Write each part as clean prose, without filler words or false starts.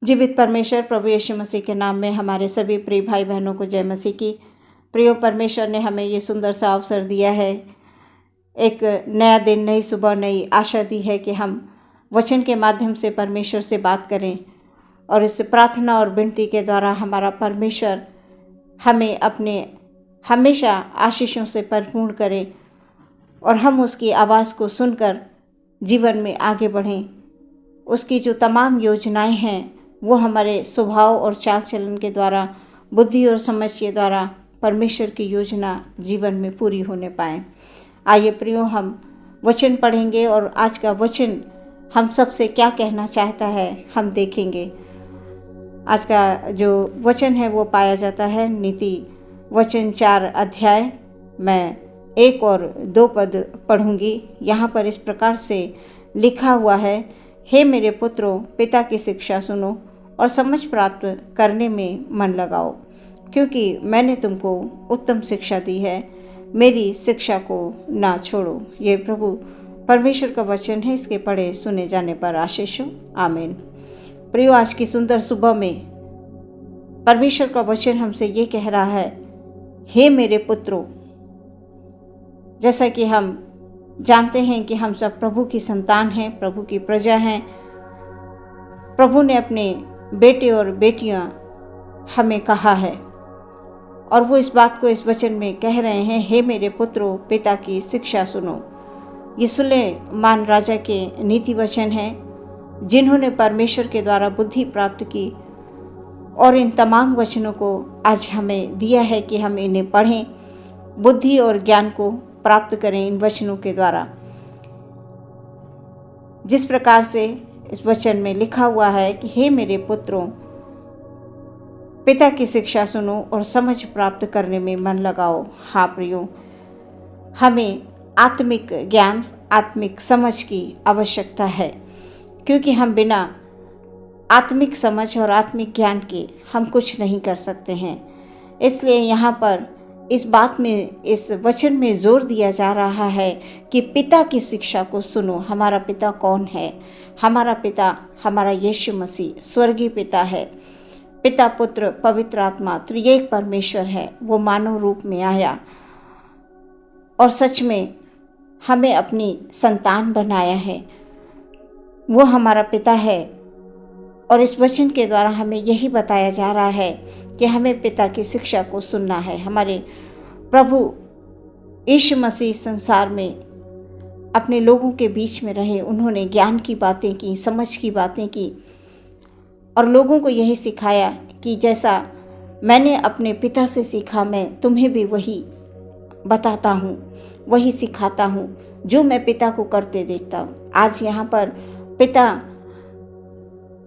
जीवित परमेश्वर प्रभु यीशु मसीह के नाम में हमारे सभी प्रिय भाई बहनों को जय मसीह की। प्रियो परमेश्वर ने हमें ये सुंदर सा अवसर दिया है, एक नया दिन, नई सुबह, नई आशा दी है कि हम वचन के माध्यम से परमेश्वर से बात करें और इस प्रार्थना और विनती के द्वारा हमारा परमेश्वर हमें अपने हमेशा आशीषों से परिपूर्ण करे और हम उसकी आवाज़ को सुनकर जीवन में आगे बढ़ें। उसकी जो तमाम योजनाएं हैं वो हमारे स्वभाव और चाल चलन के द्वारा, बुद्धि और समझ के द्वारा परमेश्वर की योजना जीवन में पूरी होने पाए। आइए प्रियो, हम वचन पढ़ेंगे और आज का वचन हम सबसे क्या कहना चाहता है हम देखेंगे। आज का जो वचन है वो पाया जाता है नीति वचन 4 अध्याय। मैं 1 और 2 पद पढ़ूंगी। यहाँ पर इस प्रकार से लिखा हुआ है, हे मेरे पुत्रों, पिता की शिक्षा सुनो और समझ प्राप्त करने में मन लगाओ, क्योंकि मैंने तुमको उत्तम शिक्षा दी है। मेरी शिक्षा को ना छोड़ो। ये प्रभु परमेश्वर का वचन है, इसके पढ़े सुने जाने पर आशीष हो। आमीन। प्रियो, आज की सुंदर सुबह में परमेश्वर का वचन हमसे ये कह रहा है, हे मेरे पुत्रों। जैसा कि हम जानते हैं कि हम सब प्रभु की संतान हैं, प्रभु की प्रजा हैं। प्रभु ने अपने बेटे और बेटियां हमें कहा है और वो इस बात को इस वचन में कह रहे हैं, हे मेरे पुत्रों, पिता की शिक्षा सुनो। ये सुलेमान राजा के नीति वचन हैं, जिन्होंने परमेश्वर के द्वारा बुद्धि प्राप्त की और इन तमाम वचनों को आज हमें दिया है कि हम इन्हें पढ़ें, बुद्धि और ज्ञान को प्राप्त करें इन वचनों के द्वारा। जिस प्रकार से इस वचन में लिखा हुआ है कि हे मेरे पुत्रों, पिता की शिक्षा सुनो और समझ प्राप्त करने में मन लगाओ। हाँ प्रियो, हमें आत्मिक ज्ञान, आत्मिक समझ की आवश्यकता है, क्योंकि हम बिना आत्मिक समझ और आत्मिक ज्ञान के हम कुछ नहीं कर सकते हैं। इसलिए यहाँ पर इस बात में, इस वचन में जोर दिया जा रहा है कि पिता की शिक्षा को सुनो। हमारा पिता कौन है? हमारा पिता हमारा यीशु मसीह स्वर्गीय पिता है। पिता, पुत्र, पवित्र आत्मा त्रिएक परमेश्वर है। वो मानव रूप में आया और सच में हमें अपनी संतान बनाया है। वो हमारा पिता है और इस वचन के द्वारा हमें यही बताया जा रहा है कि हमें पिता की शिक्षा को सुनना है। हमारे प्रभु यीशु मसीह संसार में अपने लोगों के बीच में रहे। उन्होंने ज्ञान की बातें की, समझ की बातें की और लोगों को यही सिखाया कि जैसा मैंने अपने पिता से सीखा, मैं तुम्हें भी वही बताता हूँ, वही सिखाता हूँ जो मैं पिता को करते देखता हूँ। आज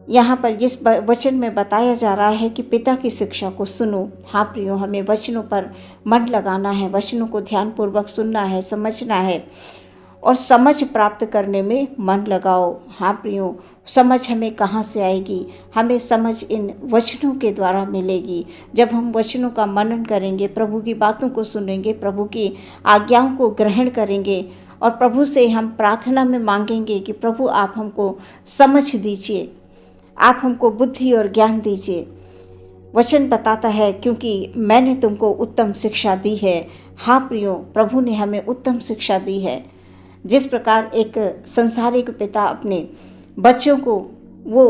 यहाँ पर जिस वचन में बताया जा रहा है कि पिता की शिक्षा को सुनो। हाँ प्रियो, हमें वचनों पर मन लगाना है, वचनों को ध्यानपूर्वक सुनना है, समझना है और समझ प्राप्त करने में मन लगाओ। हाँ प्रियो, समझ हमें कहाँ से आएगी? हमें समझ इन वचनों के द्वारा मिलेगी। जब हम वचनों का मनन करेंगे, प्रभु की बातों को सुनेंगे, प्रभु की आज्ञाओं को ग्रहण करेंगे और प्रभु से हम प्रार्थना में मांगेंगे कि प्रभु आप हमको समझ दीजिए, आप हमको बुद्धि और ज्ञान दीजिए। वचन बताता है, क्योंकि मैंने तुमको उत्तम शिक्षा दी है। हाँ प्रियो, प्रभु ने हमें उत्तम शिक्षा दी है। जिस प्रकार एक संसारिक पिता अपने बच्चों को वो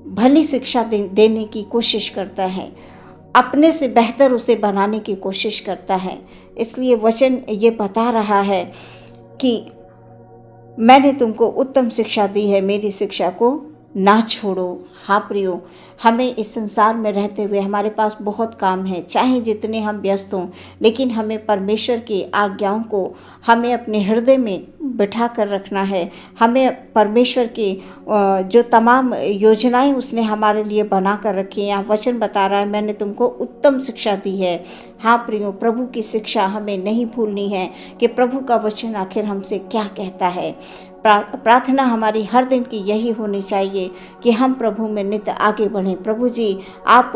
भली शिक्षा देने की कोशिश करता है, अपने से बेहतर उसे बनाने की कोशिश करता है। इसलिए वचन ये बता रहा है कि मैंने तुमको उत्तम शिक्षा दी है, मेरी शिक्षा को ना छोड़ो। हाँ प्रियो, हमें इस संसार में रहते हुए हमारे पास बहुत काम है, चाहे जितने हम व्यस्त हों, लेकिन हमें परमेश्वर की आज्ञाओं को हमें अपने हृदय में बिठा कर रखना है। हमें परमेश्वर की जो तमाम योजनाएं उसने हमारे लिए बना कर रखी हैं। यहाँ वचन बता रहा है, मैंने तुमको उत्तम शिक्षा दी है। हाँ प्रियो, प्रभु की शिक्षा हमें नहीं भूलनी है कि प्रभु का वचन आखिर हमसे क्या कहता है। प्रार्थना हमारी हर दिन की यही होनी चाहिए कि हम प्रभु में नित्य आगे बढ़ें। प्रभु जी, आप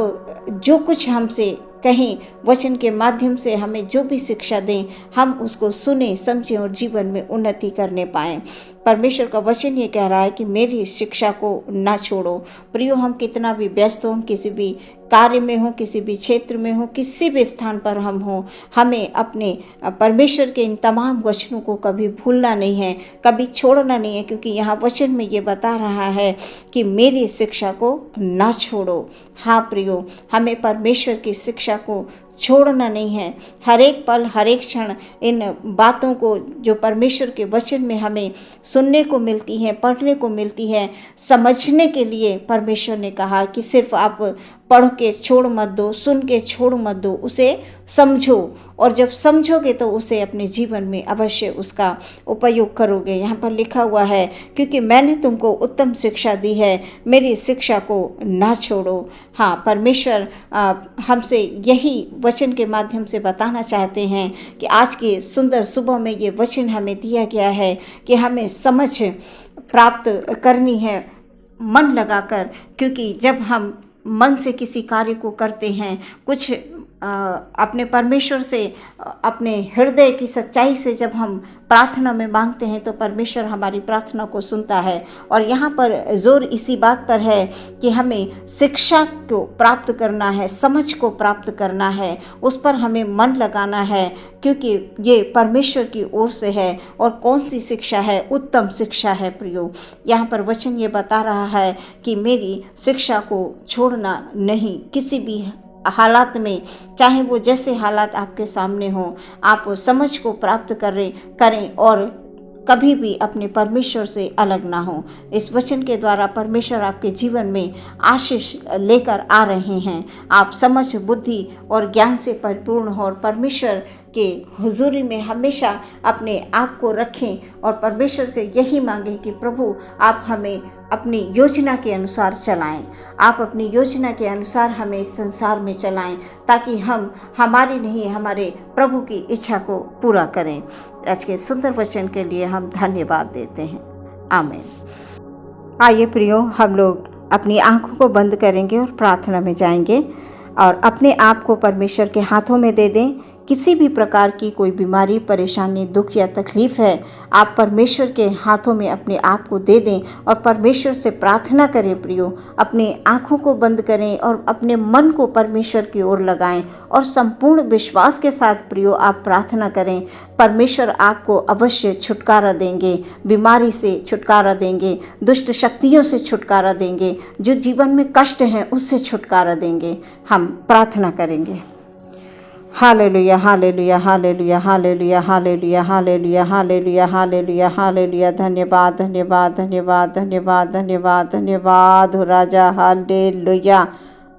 जो कुछ हमसे कहें, वचन के माध्यम से हमें जो भी शिक्षा दें हम उसको सुने, समझें और जीवन में उन्नति करने पाएँ। परमेश्वर का वचन ये कह रहा है कि मेरी शिक्षा को ना छोड़ो। प्रियो, हम कितना भी व्यस्त हो, हम किसी भी कार्य में हो, किसी भी क्षेत्र में हो, किसी भी स्थान पर हम हो, हमें अपने परमेश्वर के इन तमाम वचनों को कभी भूलना नहीं है, कभी छोड़ना नहीं है, क्योंकि यहाँ वचन में ये बता रहा है कि मेरी शिक्षा को ना छोड़ो। हाँ प्रियो, हमें परमेश्वर की शिक्षा को छोड़ना नहीं है। हर एक पल, हर एक क्षण इन बातों को जो परमेश्वर के वचन में हमें सुनने को मिलती हैं, पढ़ने को मिलती है, समझने के लिए परमेश्वर ने कहा कि सिर्फ आप पढ़ के छोड़ मत दो, सुन के छोड़ मत दो, उसे समझो, और जब समझोगे तो उसे अपने जीवन में अवश्य उसका उपयोग करोगे। यहाँ पर लिखा हुआ है, क्योंकि मैंने तुमको उत्तम शिक्षा दी है, मेरी शिक्षा को ना छोड़ो। हाँ, परमेश्वर हमसे यही वचन के माध्यम से बताना चाहते हैं कि आज की सुंदर सुबह में ये वचन हमें दिया गया है कि हमें समझ प्राप्त करनी है मन लगाकर, क्योंकि जब हम मन से किसी कार्य को करते हैं, कुछ अपने परमेश्वर से, अपने हृदय की सच्चाई से जब हम प्रार्थना में मांगते हैं तो परमेश्वर हमारी प्रार्थना को सुनता है। और यहाँ पर जोर इसी बात पर है कि हमें शिक्षा को प्राप्त करना है, समझ को प्राप्त करना है, उस पर हमें मन लगाना है, क्योंकि ये परमेश्वर की ओर से है। और कौन सी शिक्षा है? उत्तम शिक्षा है प्रियो। यहाँ पर वचन ये बता रहा है कि मेरी शिक्षा को छोड़ना नहीं, किसी भी हालात में, चाहे वो जैसे हालात आपके सामने हों, आप समझ को प्राप्त करें और कभी भी अपने परमेश्वर से अलग ना हो। इस वचन के द्वारा परमेश्वर आपके जीवन में आशीष लेकर आ रहे हैं। आप समझ, बुद्धि और ज्ञान से परिपूर्ण हो और परमेश्वर के हुजूरी में हमेशा अपने आप को रखें और परमेश्वर से यही मांगें कि प्रभु आप हमें अपनी योजना के अनुसार चलाएं, आप अपनी योजना के अनुसार हमें इस संसार में चलाएं, ताकि हम हमारी नहीं, हमारे प्रभु की इच्छा को पूरा करें। आज के सुंदर वचन के लिए हम धन्यवाद देते हैं। आमीन। आइए प्रियो, हम लोग अपनी आंखों को बंद करेंगे और प्रार्थना में जाएंगे और अपने आप को परमेश्वर के हाथों में दे दें। किसी भी प्रकार की कोई बीमारी, परेशानी, दुख या तकलीफ़ है, आप परमेश्वर के हाथों में अपने आप को दे दें और परमेश्वर से प्रार्थना करें प्रियो। अपनी आँखों को बंद करें और अपने मन को परमेश्वर की ओर लगाएं और संपूर्ण विश्वास के साथ प्रियो आप प्रार्थना करें। परमेश्वर आपको अवश्य छुटकारा देंगे, बीमारी से छुटकारा देंगे, दुष्ट शक्तियों से छुटकारा देंगे, जो जीवन में कष्ट हैं उससे छुटकारा देंगे। हम प्रार्थना करेंगे। Hallelujah, hallelujah, hallelujah, hallelujah, hallelujah, hallelujah, hallelujah, hallelujah, hallelujah. धन्यवाद, धन्यवाद, धन्यवाद, धन्यवाद, धन्यवाद, धन्यवाद हो राजा। हालेलुया।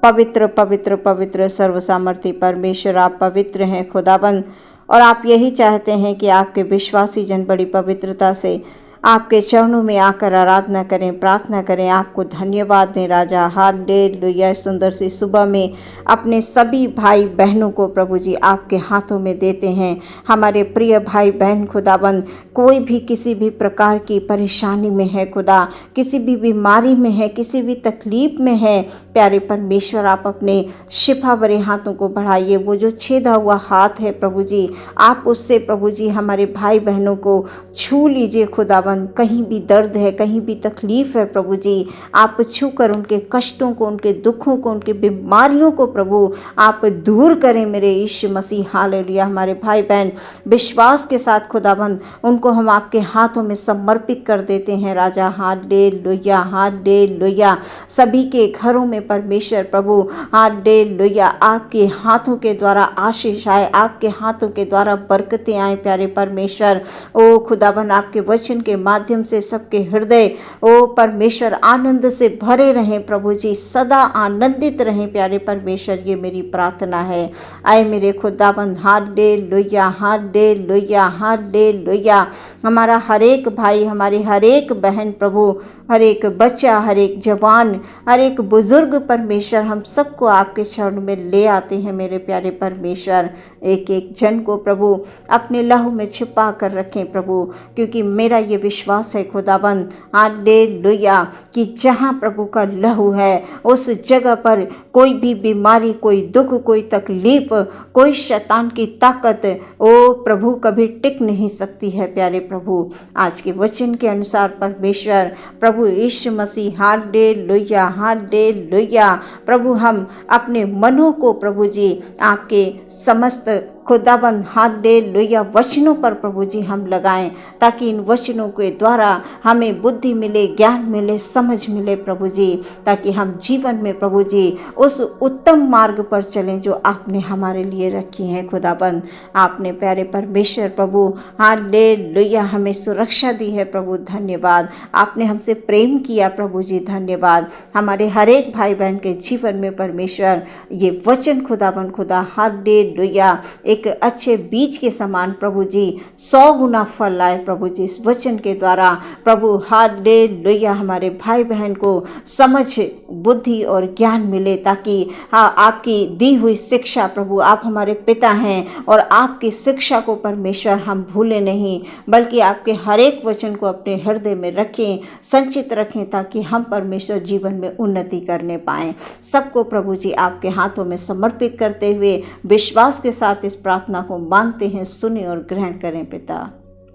पवित्र पवित्र पवित्र सर्वसामर्थी परमेश्वर, आप पवित्र हैं खुदाबंद, और आप यही चाहते हैं कि आपके विश्वासी जन बड़ी पवित्रता से आपके चरणों में आकर आराधना करें, प्रार्थना करें, आपको धन्यवाद दें राजा। हालेलुया। सुंदर सी सुबह में अपने सभी भाई बहनों को प्रभु जी आपके हाथों में देते हैं। हमारे प्रिय भाई बहन खुदाबंद, कोई भी किसी भी प्रकार की परेशानी में है खुदा, किसी भी बीमारी में है, किसी भी तकलीफ में है, प्यारे परमेश्वर आप अपने शिफा भरे हाथों को बढ़ाइए। वो जो छेदा हुआ हाथ है प्रभु जी, आप उससे प्रभु जी हमारे भाई बहनों को छू लीजिए खुदाबंद। कहीं भी दर्द है, कहीं भी तकलीफ है प्रभु जी, आप छू कर उनके कष्टों को, उनके दुखों को, उनके बीमारियों को प्रभु आप दूर करें मेरे यीशु मसीह। हालेलुया। हमारे भाई बहन विश्वास के साथ खुदाबंद उनको हम आपके हाथों में समर्पित कर देते हैं राजा। Hallelujah, hallelujah. सभी के घरों में परमेश्वर प्रभु हालेलुया आपके हाथों के द्वारा आशीष आए, आपके हाथों के द्वारा बरकतें आए प्यारे परमेश्वर। ओ खुदाबंद आपके वचन के माध्यम से सबके हृदय ओ परमेश्वर आनंद से भरे रहें प्रभु जी, सदा आनंदित रहें प्यारे परमेश्वर। ये मेरी प्रार्थना है। आए मेरे खुदाबंद। Hallelujah, hallelujah, hallelujah. हमारा हर एक भाई, हमारी हर एक बहन प्रभु, हर एक बच्चा, हर एक जवान, हर एक बुजुर्ग परमेश्वर, हम सबको आपके चरण में ले आते हैं मेरे प्यारे परमेश्वर। एक एक जन को प्रभु अपने लहू में छिपा कर रखें प्रभु, क्योंकि मेरा ये विश्वास है खुदाबंद, हालेलुया, कि जहाँ प्रभु का लहू है उस जगह पर कोई भी बीमारी, कोई दुख, कोई तकलीफ, कोई शैतान की ताकत ओ प्रभु कभी टिक नहीं सकती है। प्यारे प्रभु, आज के वचन के अनुसार परमेश्वर प्रभु यीशु मसीह, हालेलुया, हालेलुया, प्रभु हम अपने मनों को प्रभु जी आपके समस्त खुदाबंद, हालेलुया, वचनों पर प्रभु जी हम लगाएं, ताकि इन वचनों के द्वारा हमें बुद्धि मिले, ज्ञान मिले, समझ मिले प्रभु जी, ताकि हम जीवन में प्रभु जी उस उत्तम मार्ग पर चलें जो आपने हमारे लिए रखी हैं। खुदाबंद, आपने प्यारे परमेश्वर प्रभु, हालेलुया, हमें सुरक्षा दी है प्रभु, धन्यवाद। आपने हमसे प्रेम किया प्रभु जी, धन्यवाद। हमारे हर एक भाई बहन के जीवन में परमेश्वर ये वचन खुदाबंद खुदा, हालेलुया, एक अच्छे बीज के समान प्रभु जी 100 गुना फल लाए प्रभु जी इस वचन के द्वारा प्रभु, हालेलुया, हमारे भाई बहन को समझ, बुद्धि और ज्ञान मिले, ताकि आपकी दी हुई शिक्षा प्रभु, आप हमारे पिता हैं और आपकी शिक्षा को परमेश्वर हम भूलें नहीं, बल्कि आपके हर एक वचन को अपने हृदय में रखें, संचित रखें, ताकि हम परमेश्वर जीवन में उन्नति करने पाएं। सबको प्रभु जी आपके हाथों में समर्पित करते हुए विश्वास के साथ इस प्रार्थना को मांगते हैं, सुने और ग्रहण करें पिता,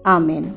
आमीन।